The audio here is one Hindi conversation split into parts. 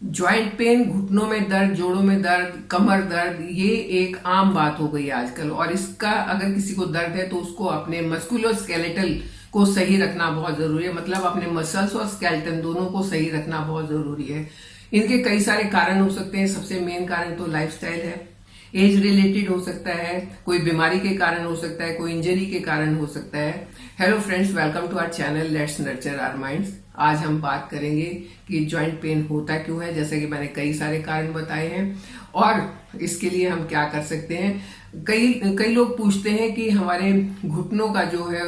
जॉइंट पेन, घुटनों में दर्द, जोड़ों में दर्द, कमर दर्द, ये एक आम बात हो गई है आजकल। और इसका अगर किसी को दर्द है तो उसको अपने मस्कुलोस्केलेटल को सही रखना बहुत जरूरी है। मतलब अपने मसल्स और स्केलेटन दोनों को सही रखना बहुत जरूरी है। इनके कई सारे कारण हो सकते हैं। सबसे मेन कारण तो लाइफस्टाइल है, एज रिलेटेड हो सकता है, कोई बीमारी के कारण हो सकता है, कोई इंजरी के कारण हो सकता है। Hello friends, welcome to our channel let's nurture our minds. आज हम बात करेंगे कि जॉइंट पेन होता क्यों है, जैसे कि मैंने कई सारे कारण बताए हैं और इसके लिए हम क्या कर सकते हैं। कई लोग पूछते हैं कि हमारे घुटनों का जो है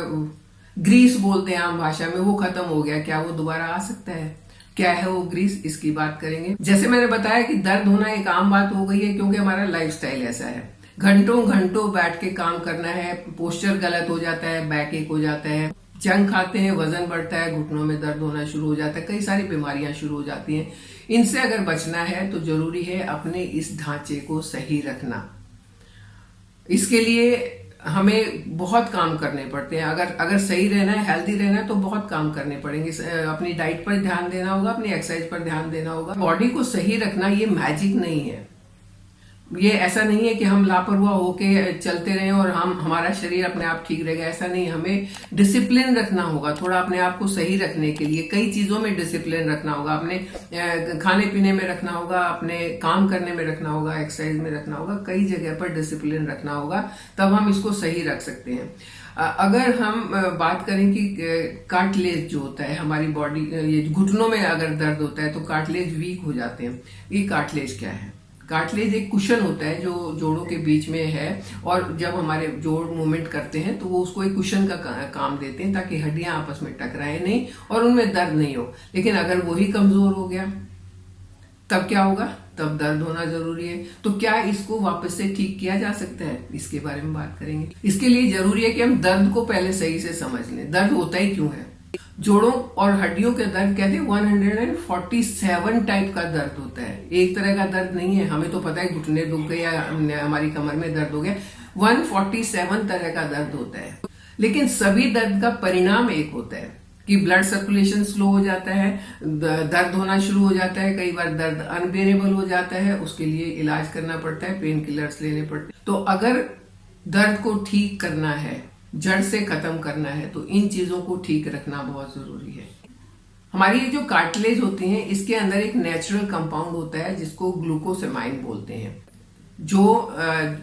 ग्रीस बोलते हैं आम भाषा में, वो खत्म हो गया, क्या वो दोबारा आ सकता है? क्या है वो ग्रीस, इसकी बात करेंगे। जैसे मैंने बताया कि दर्द होना एक आम बात हो गई है क्योंकि हमारा लाइफस्टाइल ऐसा है। घंटों घंटों बैठ के काम करना है, पोस्चर गलत हो जाता है, बैक एक हो जाता है, जंक खाते हैं, वजन बढ़ता है, घुटनों में दर्द होना शुरू हो जाता है, कई सारी बीमारियां शुरू हो जाती हैं। इनसे अगर बचना है तो जरूरी है अपने इस ढांचे को सही रखना। इसके लिए हमें बहुत काम करने पड़ते हैं। अगर सही रहना है, हेल्दी रहना है तो बहुत काम करने पड़ेंगे। अपनी डाइट पर ध्यान देना होगा, अपनी एक्सरसाइज पर ध्यान देना होगा। बॉडी को सही रखना ये मैजिक नहीं है। ये ऐसा नहीं है कि हम लापरवाह होके चलते रहें और हमारा शरीर अपने आप ठीक रहेगा, ऐसा नहीं। हमें डिसिप्लिन रखना होगा थोड़ा अपने आप को सही रखने के लिए। कई चीजों में डिसिप्लिन रखना होगा, अपने खाने पीने में रखना होगा, अपने काम करने में रखना होगा, एक्सरसाइज में रखना होगा, कई जगह पर डिसिप्लिन रखना होगा, तब हम इसको सही रख सकते हैं। अगर हम बात करें कि कार्टिलेज जो होता है हमारी बॉडी, ये घुटनों में अगर दर्द होता है तो कार्टिलेज वीक हो जाते हैं। ये कार्टिलेज क्या है? कार्टिलेज एक कुशन होता है जो जोड़ों के बीच में है, और जब हमारे जोड़ मूवमेंट करते हैं तो वो उसको एक कुशन का काम देते हैं ताकि हड्डियां आपस में टकराए नहीं और उनमें दर्द नहीं हो। लेकिन अगर वही कमजोर हो गया तब क्या होगा? तब दर्द होना जरूरी है। तो क्या इसको वापस से ठीक किया जा सकता है, इसके बारे में बात करेंगे। इसके लिए जरूरी है कि हम दर्द को पहले सही से समझ लें। दर्द होता ही क्यों है? जोड़ों और हड्डियों के दर्द कहते हैं 147 टाइप का दर्द होता है। एक तरह का दर्द नहीं है। हमें तो पता है घुटने दुख गए या हमारी कमर में दर्द हो गया, 147 तरह का दर्द होता है। लेकिन सभी दर्द का परिणाम एक होता है कि ब्लड सर्कुलेशन स्लो हो जाता है, दर्द होना शुरू हो जाता है, कई बार दर्द अनबेरेबल हो जाता है, उसके लिए इलाज करना पड़ता है, पेन किलर्स लेने पड़ते हैं। तो अगर दर्द को ठीक करना है, जड़ से खत्म करना है, तो इन चीजों को ठीक रखना बहुत जरूरी है। हमारी जो कार्टिलेज होती हैं इसके अंदर एक नेचुरल कंपाउंड होता है जिसको ग्लूकोसेमाइन बोलते हैं, जो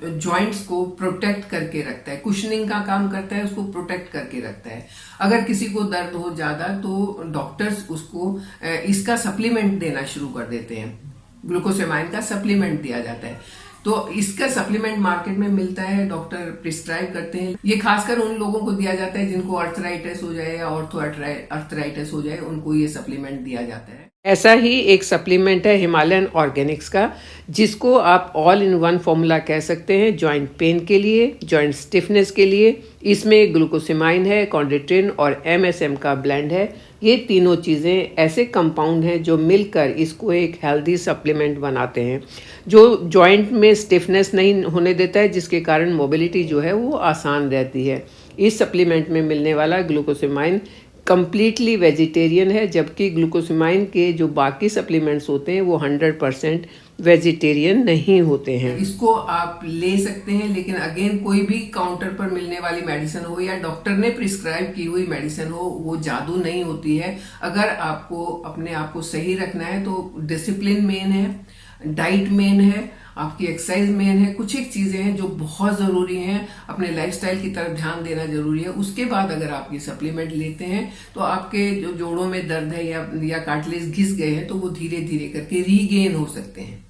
जॉइंट्स को प्रोटेक्ट करके रखता है, कुशनिंग का काम करता है, उसको प्रोटेक्ट करके रखता है। अगर किसी को दर्द हो ज्यादा तो डॉक्टर्स उसको इसका सप्लीमेंट देना शुरू कर देते हैं, ग्लूकोसेमाइन का सप्लीमेंट दिया जाता है। तो इसका सप्लीमेंट मार्केट में मिलता है, डॉक्टर प्रिस्क्राइब करते हैं। ये खासकर उन लोगों को दिया जाता है जिनको अर्थराइटिस हो जाए या ऑर्थो अर्थराइटिस हो जाए, उनको ये सप्लीमेंट दिया जाता है। ऐसा ही एक सप्लीमेंट है हिमालयन ऑर्गेनिक्स का, जिसको आप ऑल इन वन फॉर्मूला कह सकते हैं। जॉइंट पेन के लिए, जॉइंट स्टिफनेस के लिए इसमें ग्लूकोसेमाइन है, कॉन्ड्रोइटिन और MSM का ब्लेंड है। ये तीनों चीज़ें ऐसे कंपाउंड हैं जो मिलकर इसको एक हेल्दी सप्लीमेंट बनाते हैं, जो जॉइंट में स्टिफनेस नहीं होने देता है, जिसके कारण मोबिलिटी जो है वो आसान रहती है। इस सप्लीमेंट में मिलने वाला ग्लूकोसेमाइन कम्प्लीटली वेजिटेरियन है, जबकि ग्लूकोसेमाइन के जो बाकी सप्लीमेंट्स होते हैं वो 100% वेजिटेरियन नहीं होते हैं। इसको आप ले सकते हैं, लेकिन अगेन कोई भी काउंटर पर मिलने वाली मेडिसिन हो या डॉक्टर ने प्रिस्क्राइब की हुई मेडिसिन हो, वो जादू नहीं होती है। अगर आपको अपने आप को सही रखना है तो डिसिप्लिन मेन है, डाइट मेन है, आपकी एक्सरसाइज मेन है। कुछ एक चीजें हैं जो बहुत जरूरी हैं, अपने लाइफस्टाइल की तरफ ध्यान देना जरूरी है। उसके बाद अगर आप ये सप्लीमेंट लेते हैं तो आपके जो जोड़ों में दर्द है या कार्टिलेज घिस गए हैं तो वो धीरे धीरे करके रीगेन हो सकते हैं।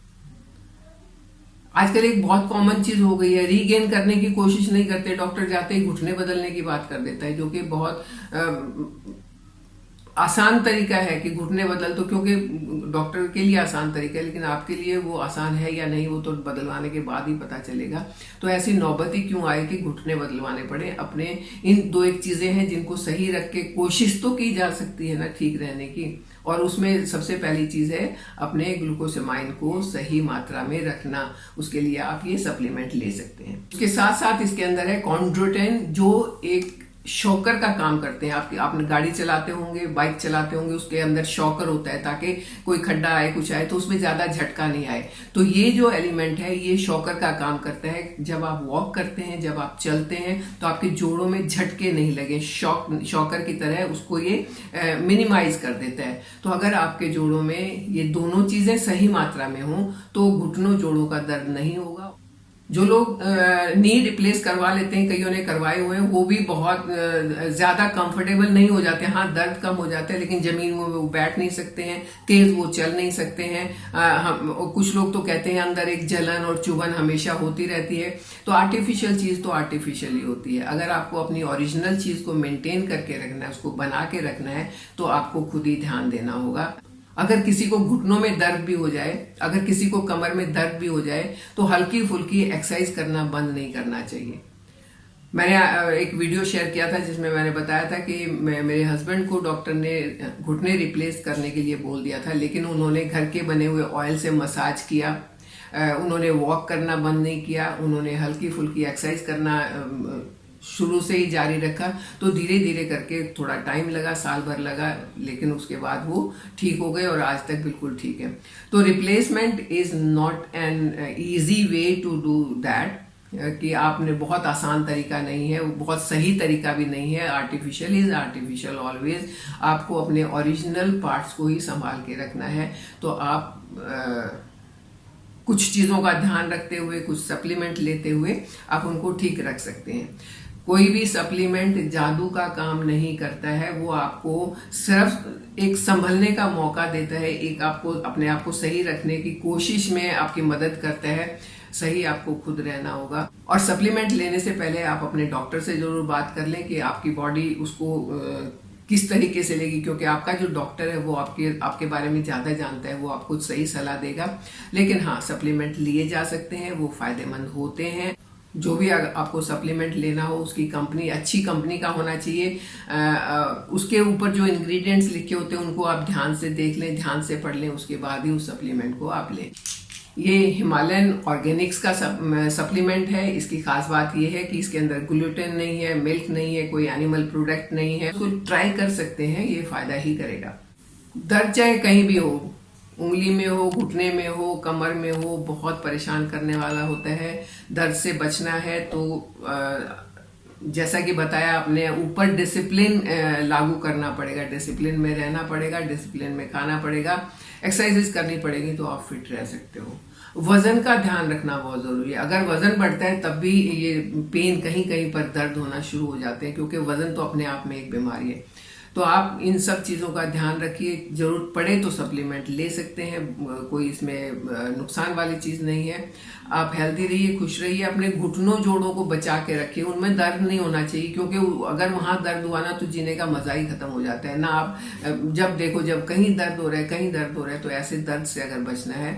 आजकल एक बहुत कॉमन चीज हो गई है, रीगेन करने की कोशिश नहीं करते, डॉक्टर जाते ही घुटने बदलने की बात कर देता है, जो कि बहुत आसान तरीका है कि घुटने बदल, तो क्योंकि डॉक्टर के लिए आसान तरीका है, लेकिन आपके लिए वो आसान है या नहीं वो तो बदलवाने के बाद ही पता चलेगा। तो ऐसी नौबत ही क्यों आए कि घुटने बदलवाने पड़े। अपने इन दो एक चीजें हैं जिनको सही रख के कोशिश तो की जा सकती है ना ठीक रहने की, और उसमें सबसे पहली चीज है अपने ग्लूकोसेमाइन को सही मात्रा में रखना। उसके लिए आप ये सप्लीमेंट ले सकते हैं। उसके साथ साथ इसके अंदर है कॉन्ड्रोइटिन, जो एक शॉकर का काम करते हैं। आपने गाड़ी चलाते होंगे, बाइक चलाते होंगे, उसके अंदर शॉकर होता है ताकि कोई खड्डा आए, कुछ आए तो उसमें ज्यादा झटका नहीं आए। तो ये जो एलिमेंट है ये शॉकर का काम करता है। जब आप वॉक करते हैं, जब आप चलते हैं तो आपके जोड़ों में झटके नहीं लगे, शॉकर की तरह उसको ये मिनिमाइज कर देता है। तो अगर आपके जोड़ों में ये दोनों चीजें सही मात्रा में हो तो घुटनों जोड़ों का दर्द नहीं होगा। जो लोग नी रिप्लेस करवा लेते हैं, कईयों ने करवाए हुए हैं, वो भी बहुत ज्यादा कंफर्टेबल नहीं हो जाते। हाँ, दर्द कम हो जाता है लेकिन जमीन में वो बैठ नहीं सकते हैं, तेज वो चल नहीं सकते हैं। कुछ लोग तो कहते हैं अंदर एक जलन और चुभन हमेशा होती रहती है। तो आर्टिफिशियल चीज तो आर्टिफिशियल ही होती है। अगर आपको अपनी ओरिजिनल चीज को मेंटेन करके रखना है, उसको बना के रखना है, तो आपको खुद ही ध्यान देना होगा। अगर किसी को घुटनों में दर्द भी हो जाए, अगर किसी को कमर में दर्द भी हो जाए, तो हल्की फुल्की एक्सरसाइज करना बंद नहीं करना चाहिए। मैंने एक वीडियो शेयर किया था जिसमें मैंने बताया था कि मेरे हस्बैंड को डॉक्टर ने घुटने रिप्लेस करने के लिए बोल दिया था, लेकिन उन्होंने घर के बने हुए ऑयल से मसाज किया, उन्होंने वॉक करना बंद नहीं किया, उन्होंने हल्की फुल्की एक्सरसाइज करना शुरू से ही जारी रखा। तो धीरे धीरे करके थोड़ा टाइम लगा, साल भर लगा, लेकिन उसके बाद वो ठीक हो गए और आज तक बिल्कुल ठीक है। तो replacement is not an easy way to do that, कि आपने बहुत आसान तरीका नहीं है, बहुत सही तरीका भी नहीं है। Artificial is artificial always. आपको अपने ओरिजिनल पार्ट्स को ही संभाल के रखना है। तो आप कुछ चीज़ों का ध्यान रखते हुए, कुछ सप्लीमेंट लेते हुए आप उनको ठीक रख सकते हैं। कोई भी सप्लीमेंट जादू का काम नहीं करता है, वो आपको सिर्फ एक संभलने का मौका देता है, एक आपको अपने आप को सही रखने की कोशिश में आपकी मदद करता है। सही आपको खुद रहना होगा। और सप्लीमेंट लेने से पहले आप अपने डॉक्टर से जरूर बात कर लें कि आपकी बॉडी उसको किस तरीके से लेगी, क्योंकि आपका जो डॉक्टर है वो आपके बारे में ज्यादा जानता है, वो आपको सही सलाह देगा। लेकिन हाँ, सप्लीमेंट लिए जा सकते हैं, वो फायदेमंद होते हैं। जो भी आपको सप्लीमेंट लेना हो उसकी कंपनी अच्छी कंपनी का होना चाहिए। उसके ऊपर जो इंग्रेडिएंट्स लिखे होते हैं उनको आप ध्यान से देख लें, ध्यान से पढ़ लें, उसके बाद ही उस सप्लीमेंट को आप लें। ये हिमालयन ऑर्गेनिक्स का सप्लीमेंट है। इसकी खास बात ये है कि इसके अंदर ग्लूटेन नहीं है, मिल्क नहीं है, कोई एनिमल प्रोडक्ट नहीं है। तो ट्राई कर सकते हैं, ये फायदा ही करेगा। दर्द चाहे कहीं भी हो, उंगली में हो, घुटने में हो, कमर में हो, बहुत परेशान करने वाला होता है। दर्द से बचना है तो जैसा कि बताया, अपने ऊपर डिसिप्लिन लागू करना पड़ेगा, डिसिप्लिन में रहना पड़ेगा, डिसिप्लिन में खाना पड़ेगा, एक्सरसाइजेस करनी पड़ेगी, तो आप फिट रह सकते हो। वजन का ध्यान रखना बहुत जरूरी है। अगर वजन बढ़ता है तब भी ये पेन, कहीं कहीं पर दर्द होना शुरू हो जाते हैं, क्योंकि वजन तो अपने आप में एक बीमारी है। तो आप इन सब चीज़ों का ध्यान रखिए। जरूरत पड़े तो सप्लीमेंट ले सकते हैं, कोई इसमें नुकसान वाली चीज़ नहीं है। आप हेल्दी रहिए, खुश रहिए, अपने घुटनों जोड़ों को बचा के रखिए, उनमें दर्द नहीं होना चाहिए, क्योंकि अगर वहाँ दर्द हुआ ना तो जीने का मजा ही खत्म हो जाता है ना। आप जब देखो, जब कहीं दर्द हो रहा है, कहीं दर्द हो रहा है, तो ऐसे दर्द से अगर बचना है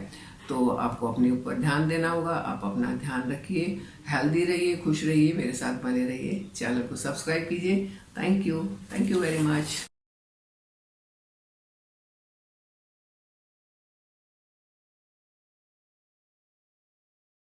तो आपको अपने ऊपर ध्यान देना होगा। आप अपना ध्यान रखिए, हेल्दी रहिए, खुश रहिए, मेरे साथ बने रहिए, चैनल को सब्सक्राइब कीजिए। Thank you very much.